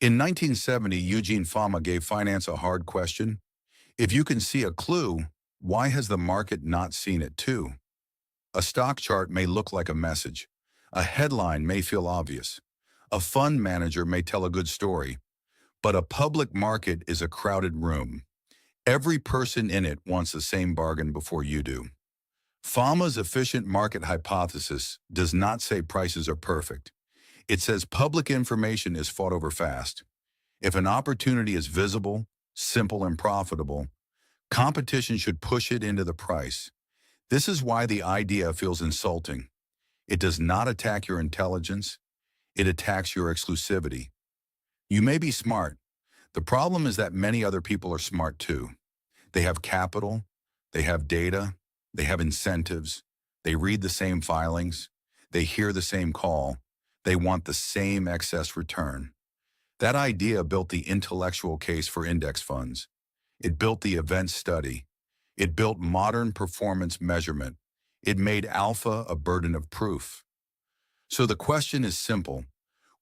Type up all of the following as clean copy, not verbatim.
In 1970, Eugene Fama gave finance a hard question. If you can see a clue, why has the market not seen it too? A stock chart may look like a message. A headline may feel obvious. A fund manager may tell a good story. But a public market is a crowded room. Every person in it wants the same bargain before you do. Fama's efficient market hypothesis does not say prices are perfect. It says public information is fought over fast. If an opportunity is visible, simple, and profitable, competition should push it into the price. This is why the idea feels insulting. It does not attack your intelligence. It attacks your exclusivity. You may be smart. The problem is that many other people are smart too. They have capital, they have data, they have incentives, they read the same filings, they hear the same call, they want the same excess return. That idea built the intellectual case for index funds. It built the event study. It built modern performance measurement. It made alpha a burden of proof. So the question is simple.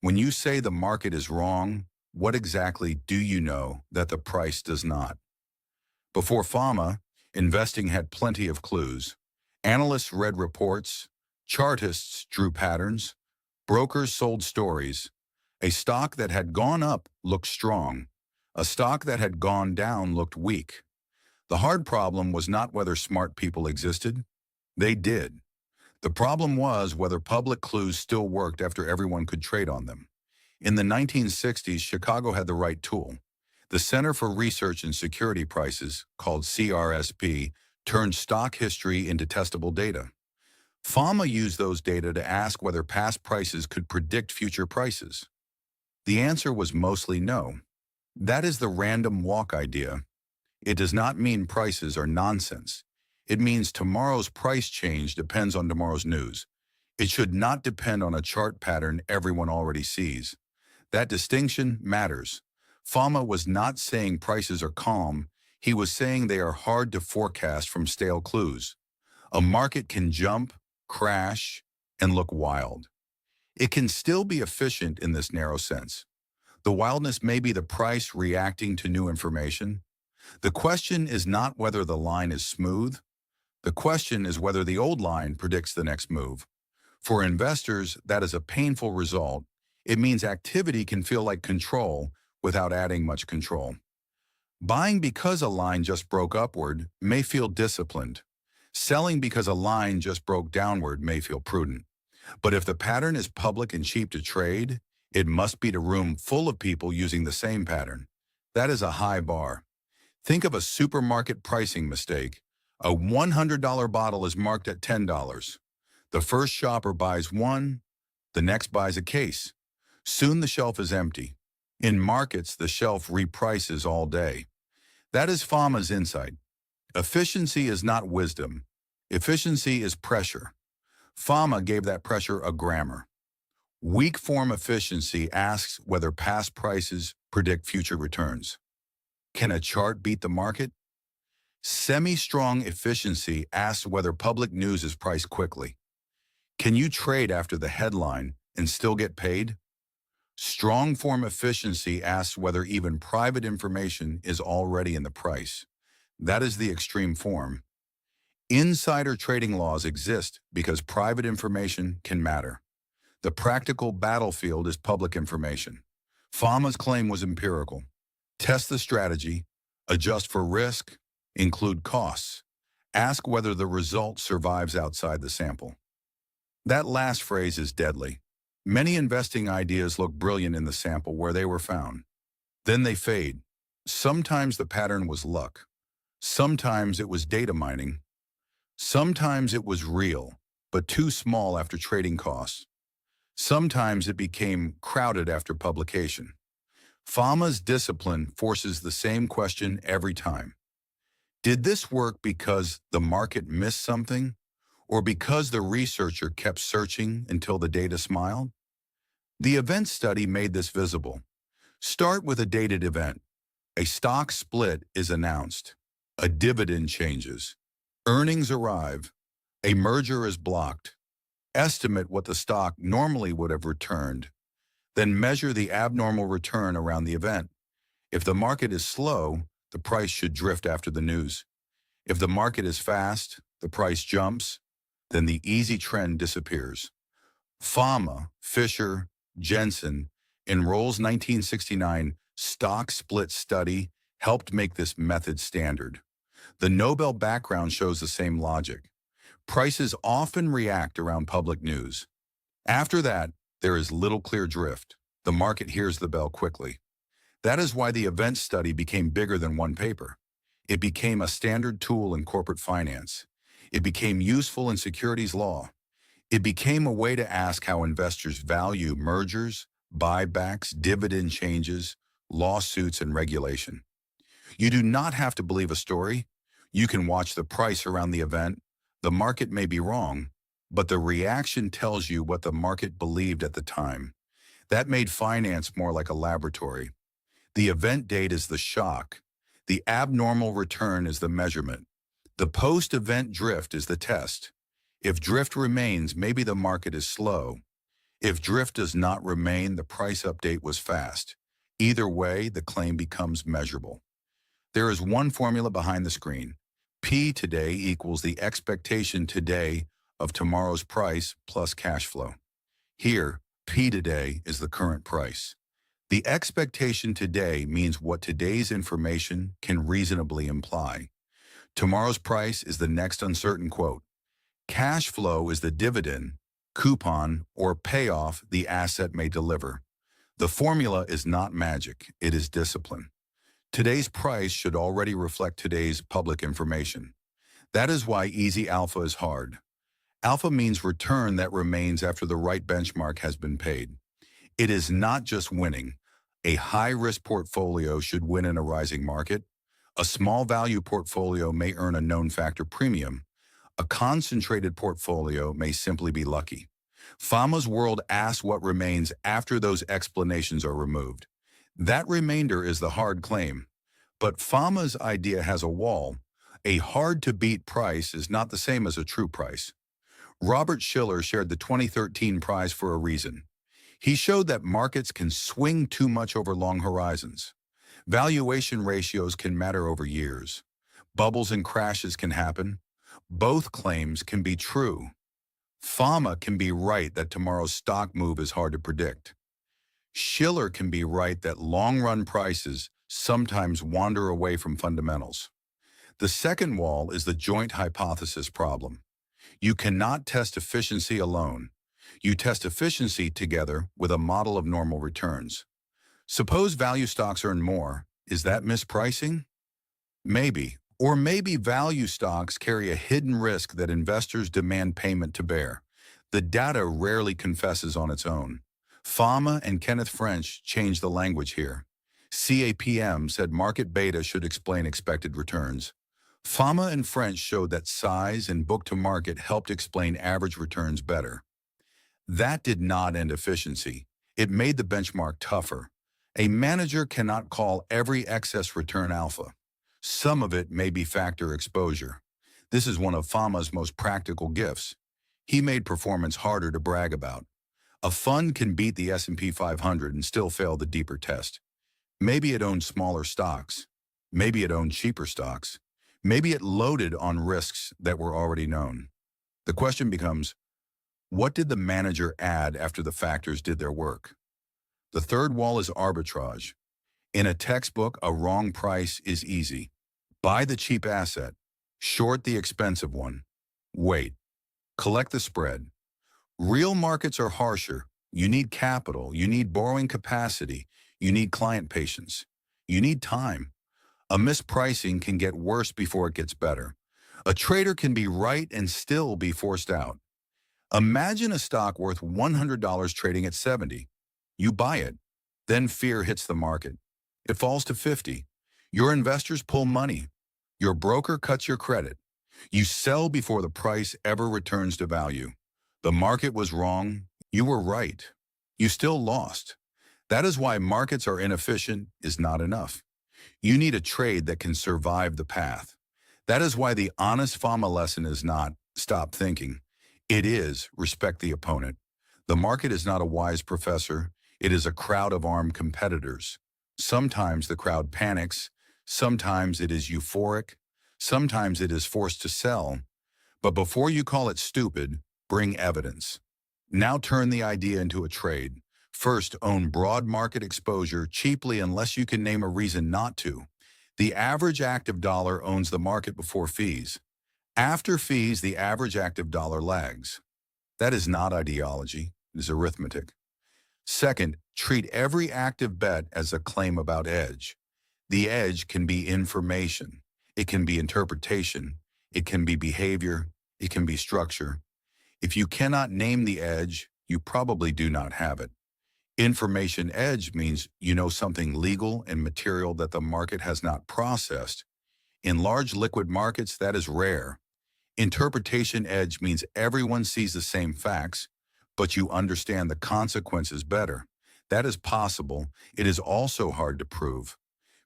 When you say the market is wrong, what exactly do you know that the price does not? Before Fama, investing had plenty of clues. Analysts read reports, chartists drew patterns, brokers sold stories. A stock that had gone up looked strong. A stock that had gone down looked weak. The hard problem was not whether smart people existed. They did. The problem was whether public clues still worked after everyone could trade on them. In the 1960s, Chicago had the right tool. The Center for Research and Security Prices, called CRSP, turned stock history into testable data. Fama used those data to ask whether past prices could predict future prices. The answer was mostly no. That is the random walk idea. It does not mean prices are nonsense. It means tomorrow's price change depends on tomorrow's news. It should not depend on a chart pattern everyone already sees. That distinction matters. Fama was not saying prices are calm. He was saying they are hard to forecast from stale clues. A market can jump, crash, and look wild. It can still be efficient in this narrow sense. The wildness may be the price reacting to new information. The question is not whether the line is smooth. The question is whether the old line predicts the next move. For investors, that is a painful result. It means activity can feel like control without adding much control. Buying because a line just broke upward may feel disciplined. Selling because a line just broke downward may feel prudent. But if the pattern is public and cheap to trade, it must be a room full of people using the same pattern. That is a high bar. Think of a supermarket pricing mistake. A $100 bottle is marked at $10. The first shopper buys one, the next buys a case. Soon the shelf is empty. In markets, the shelf reprices all day. That is Fama's insight. Efficiency is not wisdom. Efficiency is pressure. Fama gave that pressure a grammar. Weak form efficiency asks whether past prices predict future returns. Can a chart beat the market? Semi-strong efficiency asks whether public news is priced quickly. Can you trade after the headline and still get paid? Strong form efficiency asks whether even private information is already in the price. That is the extreme form. Insider trading laws exist because private information can matter. The practical battlefield is public information. Fama's claim was empirical. Test the strategy, adjust for risk, include costs. Ask whether the result survives outside the sample. That last phrase is deadly. Many investing ideas look brilliant in the sample where they were found. Then they fade. Sometimes the pattern was luck. Sometimes it was data mining. Sometimes it was real, but too small after trading costs. Sometimes it became crowded after publication. Fama's discipline forces the same question every time. Did this work because the market missed something, or because the researcher kept searching until the data smiled? The event study made this visible. Start with a dated event. A stock split is announced. A dividend changes. Earnings arrive. A merger is blocked. Estimate what the stock normally would have returned. Then measure the abnormal return around the event. If the market is slow, the price should drift after the news. If the market is fast, the price jumps, then the easy trend disappears. Fama, Fisher, Jensen, in Roll's 1969 stock split study helped make this method standard. The Nobel background shows the same logic. Prices often react around public news. After that, there is little clear drift. The market hears the bell quickly. That is why the event study became bigger than one paper. It became a standard tool in corporate finance. It became useful in securities law. It became a way to ask how investors value mergers, buybacks, dividend changes, lawsuits, and regulation. You do not have to believe a story. You can watch the price around the event. The market may be wrong, but the reaction tells you what the market believed at the time. That made finance more like a laboratory. The event date is the shock. The abnormal return is the measurement. The post-event drift is the test. If drift remains, maybe the market is slow. If drift does not remain, the price update was fast. Either way, the claim becomes measurable. There is one formula behind the screen. P today equals the expectation today of tomorrow's price plus cash flow. Here, P today is the current price. The expectation today means what today's information can reasonably imply. Tomorrow's price is the next uncertain quote. Cash flow is the dividend, coupon, or payoff the asset may deliver. The formula is not magic, it is discipline. Today's price should already reflect today's public information. That is why easy alpha is hard. Alpha means return that remains after the right benchmark has been paid. It is not just winning. A high-risk portfolio should win in a rising market. A small value portfolio may earn a known factor premium. A concentrated portfolio may simply be lucky. Fama's world asks what remains after those explanations are removed. That remainder is the hard claim. But Fama's idea has a wall. A hard-to-beat price is not the same as a true price. Robert Shiller shared the 2013 prize for a reason. He showed that markets can swing too much over long horizons. Valuation ratios can matter over years. Bubbles and crashes can happen. Both claims can be true. Fama can be right that tomorrow's stock move is hard to predict. Shiller can be right that long-run prices sometimes wander away from fundamentals. The second wall is the joint hypothesis problem. You cannot test efficiency alone. You test efficiency together with a model of normal returns. Suppose value stocks earn more. Is that mispricing? Maybe. Or maybe value stocks carry a hidden risk that investors demand payment to bear. The data rarely confesses on its own. Fama and Kenneth French changed the language here. CAPM said market beta should explain expected returns. Fama and French showed that size and book-to-market helped explain average returns better. That did not end efficiency. It made the benchmark tougher. A manager cannot call every excess return alpha. Some of it may be factor exposure. This is one of Fama's most practical gifts. He made performance harder to brag about. A fund can beat the S&P 500 and still fail the deeper test. Maybe it owned smaller stocks. Maybe it owned cheaper stocks. Maybe it loaded on risks that were already known. The question becomes, what did the manager add after the factors did their work? The third wall is arbitrage. In a textbook, a wrong price is easy. Buy the cheap asset. Short the expensive one. Wait. Collect the spread. Real markets are harsher. You need capital. You need borrowing capacity. You need client patience. You need time. A mispricing can get worse before it gets better. A trader can be right and still be forced out. Imagine a stock worth $100 trading at 70. You buy it. Then fear hits the market. It falls to 50. Your investors pull money. Your broker cuts your credit. You sell before the price ever returns to value. The market was wrong. You were right. You still lost. That is why markets are inefficient is not enough. You need a trade that can survive the path. That is why the honest Fama lesson is not stop thinking. It is respect the opponent. The market is not a wise professor. It is a crowd of armed competitors. Sometimes the crowd panics, sometimes it is euphoric, sometimes it is forced to sell. But before you call it stupid, bring evidence. Now turn the idea into a trade. First, own broad market exposure cheaply unless you can name a reason not to. The average active dollar owns the market before fees. After fees, the average active dollar lags. That is not ideology, it is arithmetic. Second, treat every active bet as a claim about edge. The edge can be information, it can be interpretation, it can be behavior, it can be structure. If you cannot name the edge, you probably do not have it. Information edge means you know something legal and material that the market has not processed. In large liquid markets, that is rare. Interpretation edge means everyone sees the same facts, but you understand the consequences better. That is possible. It is also hard to prove.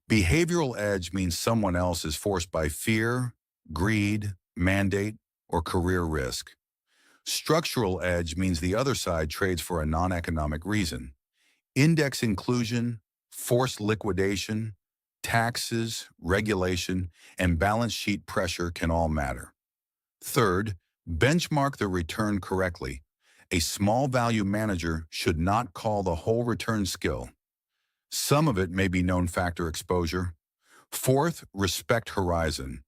Behavioral edge means someone else is forced by fear, greed, mandate, or career risk. Structural edge means the other side trades for a non-economic reason. Index inclusion, forced liquidation, taxes, regulation, and balance sheet pressure can all matter. Third, benchmark the return correctly. A small value manager should not call the whole return skill. Some of it may be known factor exposure. Fourth, respect horizon.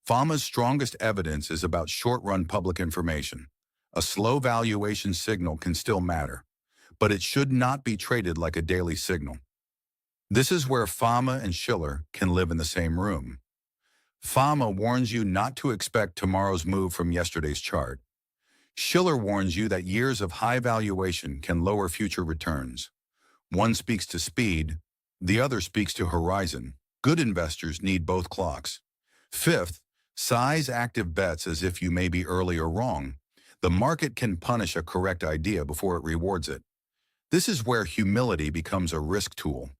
Fama's strongest evidence is about short-run public information. A slow valuation signal can still matter, but it should not be traded like a daily signal. This is where Fama and Shiller can live in the same room. Fama warns you not to expect tomorrow's move from yesterday's chart. Shiller warns you that years of high valuation can lower future returns. One speaks to speed, the other speaks to horizon. Good investors need both clocks. Fifth, size active bets as if you may be early or wrong. The market can punish a correct idea before it rewards it. This is where humility becomes a risk tool.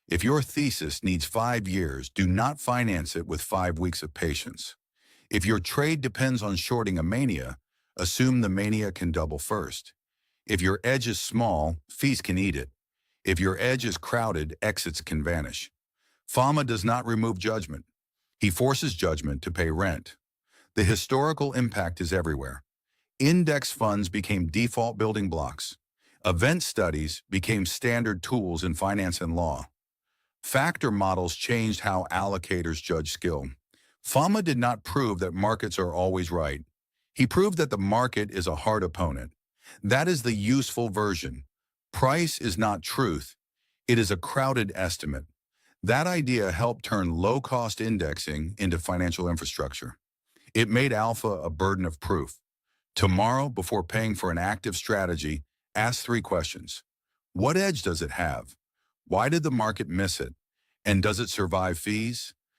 If your thesis needs 5 years, do not finance it with 5 weeks of patience. If your trade depends on shorting a mania, assume the mania can double first. If your edge is small, fees can eat it. If your edge is crowded, exits can vanish. Fama does not remove judgment. He forces judgment to pay rent. The historical impact is everywhere. Index funds became default building blocks. Event studies became standard tools in finance and law. Factor models changed how allocators judge skill. Fama did not prove that markets are always right. He proved that the market is a hard opponent. That is the useful version. Price is not truth. It is a crowded estimate. That idea helped turn low-cost indexing into financial infrastructure. It made alpha a burden of proof. Tomorrow, before paying for an active strategy, ask 3 questions. What edge does it have? Why did the market miss it? And does it survive fees?